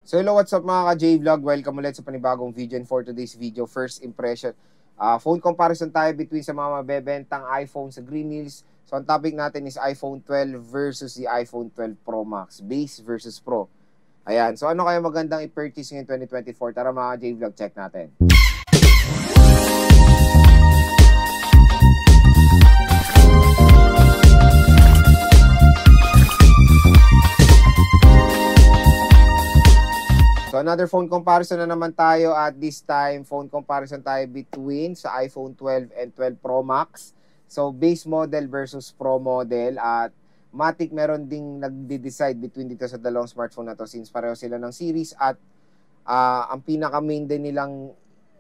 So hello, what's up mga ka-J-Vlog? Welcome ulit sa panibagong video, and for today's video, first impression. Phone comparison tayo between sa mga mabebentang iPhone sa Green Hills. So ang topic natin is iPhone 12 versus the iPhone 12 Pro Max, base versus Pro. Ayan, so ano kaya magandang i-purchase ngayon 2024? Tara mga ka-J-Vlog, check natin. So another phone comparison na naman tayo, at this time phone comparison tayo between sa iPhone 12 and 12 Pro Max. So base model versus Pro model, at matik meron ding nagde-decide between dito sa dalawang smartphone na to since pareho sila ng series, at ang pinaka main din nilang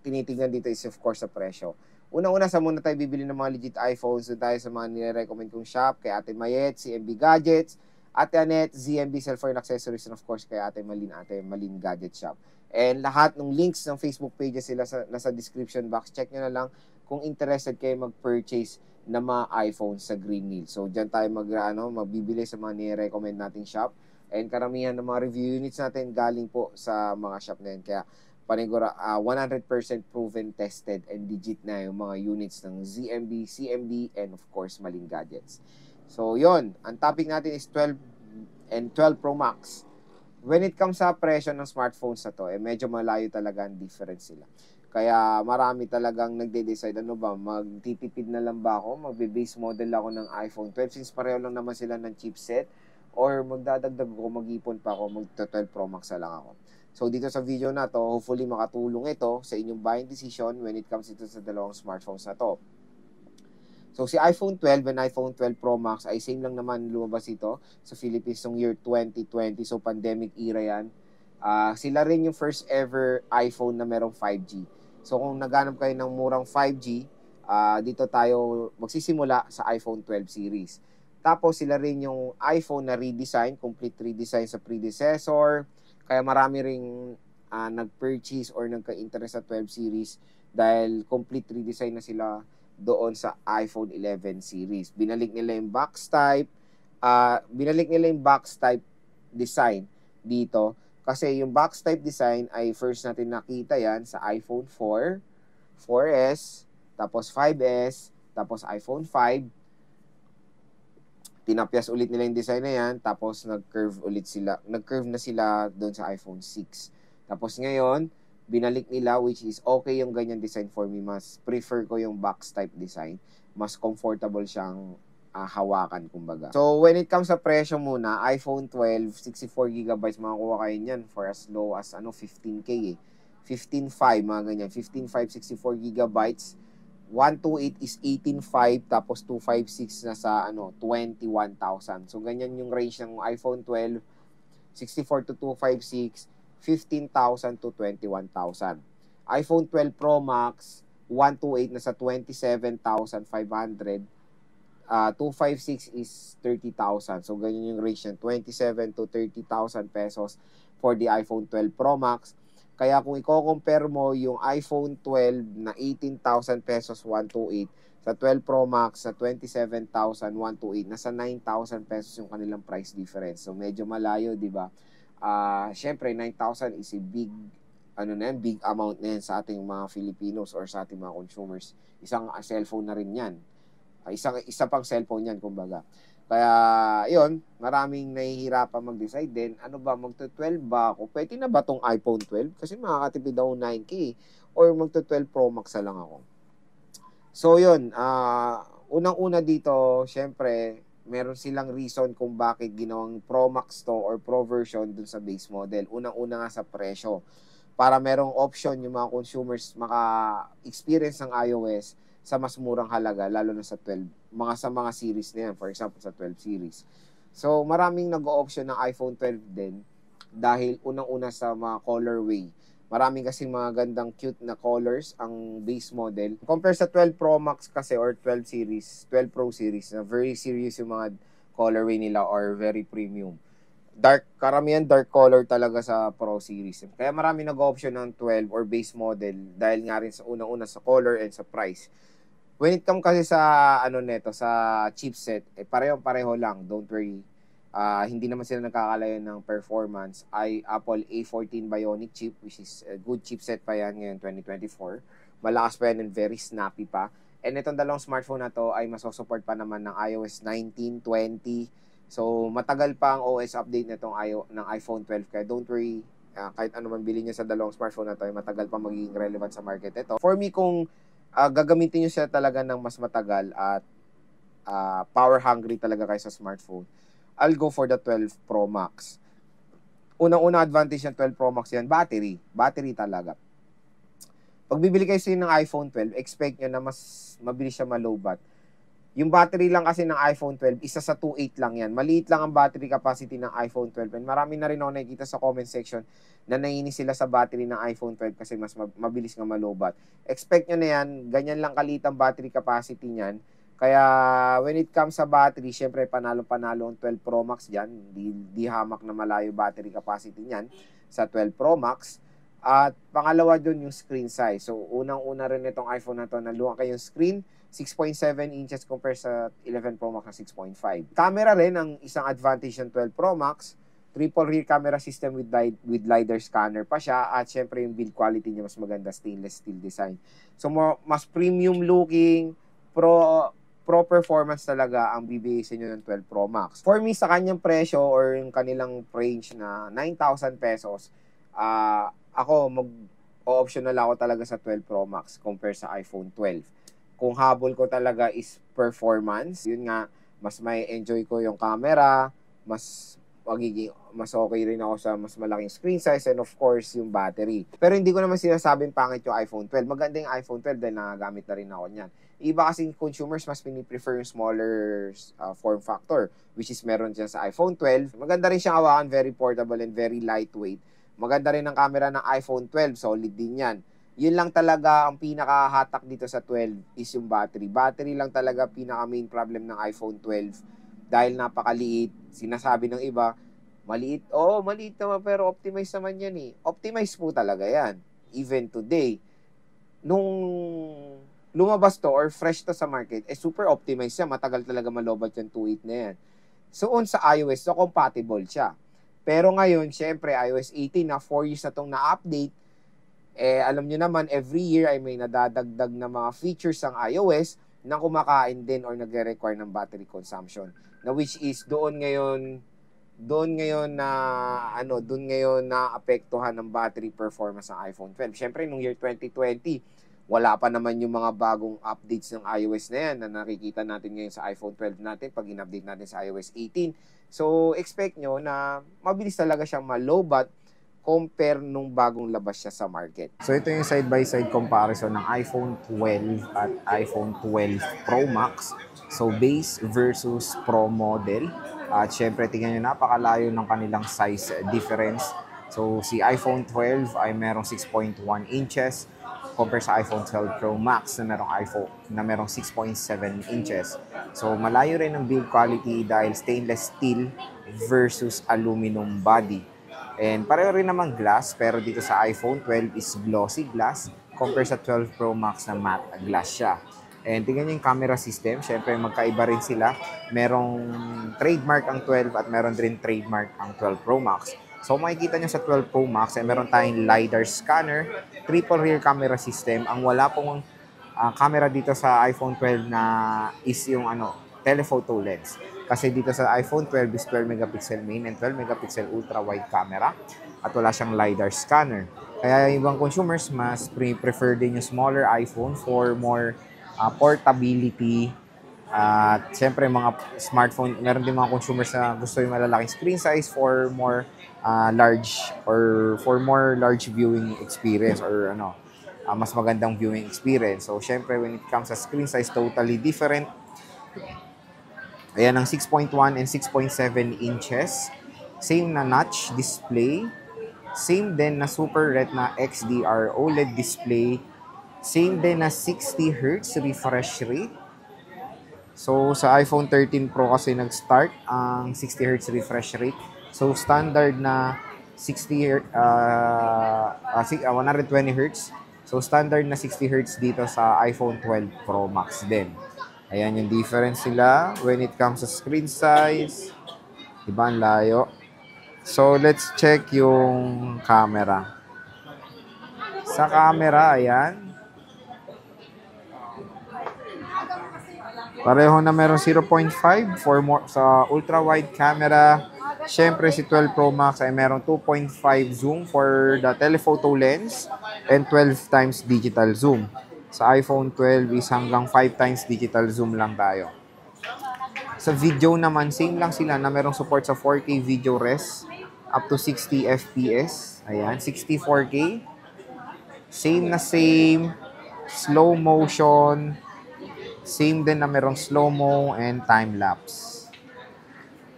tinitingnan dito is of course sa presyo. Unang-una sa muna tayo bibili ng mga legit iPhones, doon tayo sa mga nire-recommend kong shop kay Ate Mayet, CMB Gadgets, Ate Annette, ZMB Cellphone Accessories, and of course kay Ate Malin Gadget Shop. And lahat ng links ng Facebook pages sila nasa description box. Check nyo na lang kung interested kayo mag-purchase ng mga iPhones sa Green Hills. So dyan tayo magbibili sa mga nire-recommend nating shop. And karamihan ng mga review units natin galing po sa mga shop na yun. Kaya panigura 100% proven, tested, and legit na yung mga units ng ZMB, CMB, and of course Malin Gadgets. So yon, ang topic natin is 12 and 12 Pro Max. When it comes sa presyo ng smartphones na to, medyo malayo talaga ang difference sila. Kaya marami talagang nagde-decide, ano ba, magtitipid na lang ba ako, magbe-base model ako ng iPhone 12 since pareho lang naman sila ng chipset, or magdadagdag ako, mag-ipon pa ako, mag-12 Pro Max na lang ako. So dito sa video na to, hopefully makatulong ito sa inyong buying decision when it comes ito sa dalawang smartphones na to. So si iPhone 12 and iPhone 12 Pro Max ay same lang naman lumabas ito sa Philippines noong year 2020. So pandemic era yan. Sila rin yung first ever iPhone na merong 5G. So kung naghanap kayo ng murang 5G, dito tayo magsisimula sa iPhone 12 series. Tapos sila rin yung iPhone na redesign, complete redesign sa predecessor. Kaya marami ring nag-purchase or nagka-interest sa 12 series dahil complete redesign na sila doon sa iPhone 11 series. Binalik nila yung box type, design dito kasi yung box type design ay first natin nakita yan sa iPhone 4, 4S, tapos 5S, tapos iPhone 5. Tinapyas ulit nila yung design na yan, tapos nag-curve na sila doon sa iPhone 6. Tapos ngayon, binalik nila, which is okay yung ganyan design for me. Mas prefer ko yung box type design. Mas comfortable siyang hawakan, kumbaga. So, when it comes sa presyo muna, iPhone 12, 64GB, makakuha kayo niyan for as low as 15K 15.5, mga ganyan. 15.5, 64GB. 128 is 18.5, tapos 256 na sa 21,000. So, ganyan yung range ng iPhone 12, 64 to 256, 15,000 to 21,000. iPhone 12 Pro Max, 128 na sa 27,500. 256 is 30,000. So, ganyan yung range ng 27 to 30,000 pesos for the iPhone 12 Pro Max. Kaya kung i-compare mo yung iPhone 12 na 18,000 pesos, 128, sa 12 Pro Max, sa 27,000, 128, nasa 9,000 pesos yung kanilang price difference. So, medyo malayo, di ba? Syempre 9,000 is a big big amount na yan sa ating mga Filipinos or sa ating mga consumers. Isang cellphone na rin yan. Isa pang cellphone yan, kumbaga. Kaya, yon, maraming nahihirapan mag-decide din. Ano ba, magto-12 ba ako? Pwede na ba tong iPhone 12? Kasi makakatipid ako 9K. Or magto-12 Pro Max na lang ako. So, yun. Unang-una dito, syempre, meron silang reason kung bakit ginawang Pro Max to or Pro version dun sa base model. Unang-una nga sa presyo. Para merong option yung mga consumers maka-experience ng iOS sa mas murang halaga, lalo na sa 12, sa mga series na yan. For example, sa 12 series. So, maraming nag-o-option ng iPhone 12 din dahil unang-una sa mga colorway. Maraming kasi mga gandang cute na colors ang base model. Compare sa 12 Pro Max kasi or 12 series, 12 Pro series, na very serious yung mga colorway nila or very premium. Karamihan dark color talaga sa Pro series. Kaya marami nag-option ng 12 or base model dahil nga rin sa unang-una sa color and sa price. When it comes kasi sa sa chipset, pareho lang, don't worry. Hindi naman sila nagkakalayo ng performance. Ay Apple A14 Bionic chip, which is a good chipset pa yan ngayon 2024. Malakas pa yan and very snappy pa. And itong dalawang smartphone na to ay masosupport pa naman ng iOS 19, 20. So matagal pa ang OS update nitong ng iPhone 12. Kaya don't worry, kahit ano man bilhin nyo sa dalawang smartphone na to, ay matagal pa magiging relevant sa market ito. For me, kung gagamitin nyo siya talaga ng mas matagal at power hungry talaga kayo sa smartphone, I'll go for the 12 Pro Max. Unang-una advantage ng 12 Pro Max yan, battery. Battery talaga. Pag bibili kayo ng iPhone 12, expect nyo na mas mabilis siya malobat. Yung battery lang kasi ng iPhone 12, isa sa 2.8 lang yan. Maliit lang ang battery capacity ng iPhone 12. And marami na rin ako nakikita sa comment section na naiinis sila sa battery ng iPhone 12 kasi mas mabilis nga malobat. Expect nyo na yan, ganyan lang kalit ang battery capacity niyan. Kaya when it comes sa battery, syempre panalo-panalo ang 12 Pro Max dyan. Di hamak na malayo battery capacity niyan sa 12 Pro Max. At pangalawa dun yung screen size. So unang-una rin itong iPhone na to na lumaki yung screen, 6.7 inches compared sa 11 Pro Max na 6.5. Camera rin ang isang advantage ng 12 Pro Max. Triple rear camera system with LiDAR scanner pa siya. At syempre yung build quality niya mas maganda, stainless steel design. So mas premium looking, pro performance talaga ang bibigay sa inyo ng 12 Pro Max. For me, sa kanyang presyo or yung kanilang range na 9,000 pesos, ako mag-optional ako talaga sa 12 Pro Max compare sa iPhone 12. Kung habol ko talaga is performance, yun nga, mas may enjoy ko yung camera, mas okay rin ako sa mas malaking screen size and of course yung battery. Pero hindi ko naman sinasabing pangit yung iPhone 12. Maganda yung iPhone 12 dahil nagagamit na rin ako niyan. Iba kasing consumers mas piniprefer yung smaller form factor, which is meron dyan sa iPhone 12. Maganda rin siyang hawakan, very portable and very lightweight. Maganda rin ang camera ng iPhone 12, solid din yan. Yun lang talaga ang pinakahatak dito sa 12 is yung battery. Battery lang talaga pinaka main problem ng iPhone 12 dahil napakaliit. Sinasabi ng iba, maliit. Oo, maliit naman pero optimize naman yan eh. Optimize po talaga yan. Even today, nung lumabas to or fresh to sa market, super optimized siya. Matagal talaga malobat yung 2.8 na yan. So, sa iOS, so compatible siya. Pero ngayon, syempre, iOS 18 na 4 years na itong na-update, alam nyo naman, every year ay may nadadagdag na mga features ang iOS na kumakain din or nagre-require ng battery consumption. Na which is doon ngayon na apektuhan ng battery performance ng iPhone 12. Syempre, nung year 2020, wala pa naman yung mga bagong updates ng iOS na yan na nakikita natin ngayon sa iPhone 12 natin pag in-update natin sa iOS 18. So, expect nyo na mabilis talaga siyang malobat compare nung bagong labas siya sa market. So, ito yung side-by-side comparison ng iPhone 12 at iPhone 12 Pro Max. So, base versus Pro model. At syempre, tingnan nyo, napakalayo ng kanilang size difference. So, si iPhone 12 ay merong 6.1 inches compare sa iPhone 12 Pro Max na merong 6.7 inches. So, malayo rin ang build quality dahil stainless steel versus aluminum body. And pareho rin naman glass, pero dito sa iPhone 12 is glossy glass compare sa 12 Pro Max na matte glass siya. And tingnan nyo yung camera system, syempre magkaiba rin sila. Merong trademark ang 12 at meron din trademark ang 12 Pro Max. So makikita nyo sa 12 Pro Max ay meron tayong LiDAR scanner, triple rear camera system. Ang wala pong camera dito sa iPhone 12 na is yung telephoto lens. Kasi dito sa iPhone 12 is 12 megapixel main and 12 megapixel ultra wide camera at wala siyang LiDAR scanner. Kaya yung ibang consumers mas prefer din yung smaller iPhone for more portability. At syempre mga smartphone, meron din mga consumers na gusto yung malalaking screen size for more large or for more large viewing experience or mas magandang viewing experience. So syempre when it comes sa screen size, totally different. Ayan ang 6.1 and 6.7 inches. Same na notch display. Same din na Super Retina XDR OLED display. Same din na 60 Hz refresh rate. So, sa iPhone 13 Pro kasi nag-start ang 60 Hz refresh rate. So, standard na 120 Hz. So, standard na 60 Hz dito sa iPhone 12 Pro Max din. Ayan yung difference sila when it comes sa screen size. Diba, ang layo? So, let's check yung camera. Sa camera, ayan. Pareho na meron 0.5 for more, sa ultra-wide camera. Siyempre, si 12 Pro Max ay meron 2.5 zoom for the telephoto lens and 12 times digital zoom. Sa iPhone 12 is hanggang 5 times digital zoom lang tayo. Sa video naman, same lang sila na merong support sa 4K video res up to 60 FPS. Ayan, 64K. Same na same. Slow motion. Same din na merong slow-mo and time-lapse.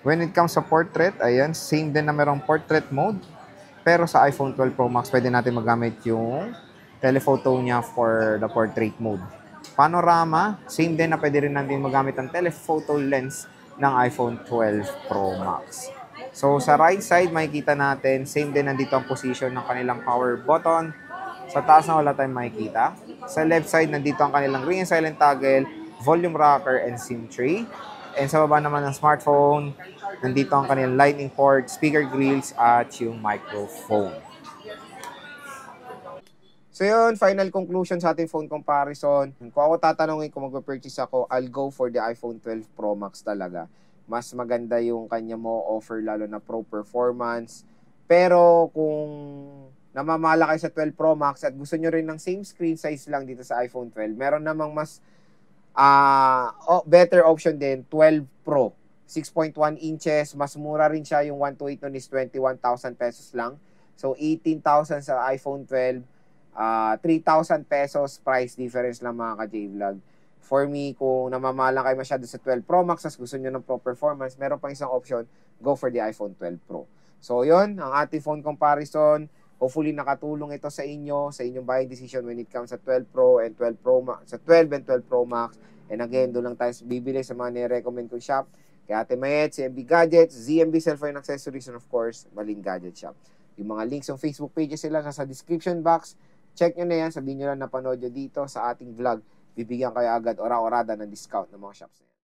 When it comes sa portrait, ayan, same din na merong portrait mode. Pero sa iPhone 12 Pro Max, pwede natin magamit yung telephoto niya for the portrait mode. Panorama, same din na pwede rin natin magamit ang telephoto lens ng iPhone 12 Pro Max. So, sa right side, makikita natin, same din nandito ang position ng kanilang power button. Sa taas na wala tayong makikita. Sa left side, nandito ang kanilang ring and silent toggle, volume rocker, and SIM tray. And sa baba naman ng smartphone, nandito ang kanilang lightning port, speaker grills, at yung microphone. So yun, final conclusion sa ating phone comparison. Kung ako tatanungin kung mag-purchase ako, I'll go for the iPhone 12 Pro Max talaga. Mas maganda yung kanya mo offer, lalo na pro performance. Pero kung namamala kayo sa 12 Pro Max at gusto nyo rin ng same screen size lang dito sa iPhone 12, meron namang mas better option din, 12 Pro. 6.1 inches, mas mura rin siya. Yung 128 nun is 21,000 pesos lang. So, 18,000 sa iPhone 12. 3,000 pesos price difference lang mga ka-J-Vlog. For me, kung namamalang kayo masyado sa 12 Pro Max, as gusto nyo ng pro performance, meron pang isang option, go for the iPhone 12 Pro. So, yun, ang ating phone comparison. Hopefully, nakatulong ito sa inyong buying decision when it comes sa 12 Pro and 12 Pro Max, sa 12 and 12 Pro Max. And again, doon lang tayo bibili sa mga nire-recommend kong shop. Kay Ate Mayet, CMB Gadgets, ZMB Cellphone Accessories, and of course, Balin Gadget Shop. Yung mga links ng Facebook pages sila sa description box. Check nyo na yan. Sabihin nyo lang napanood nyo dito sa ating vlog. Bibigyan kayo agad ora-orada ng discount ng mga shops.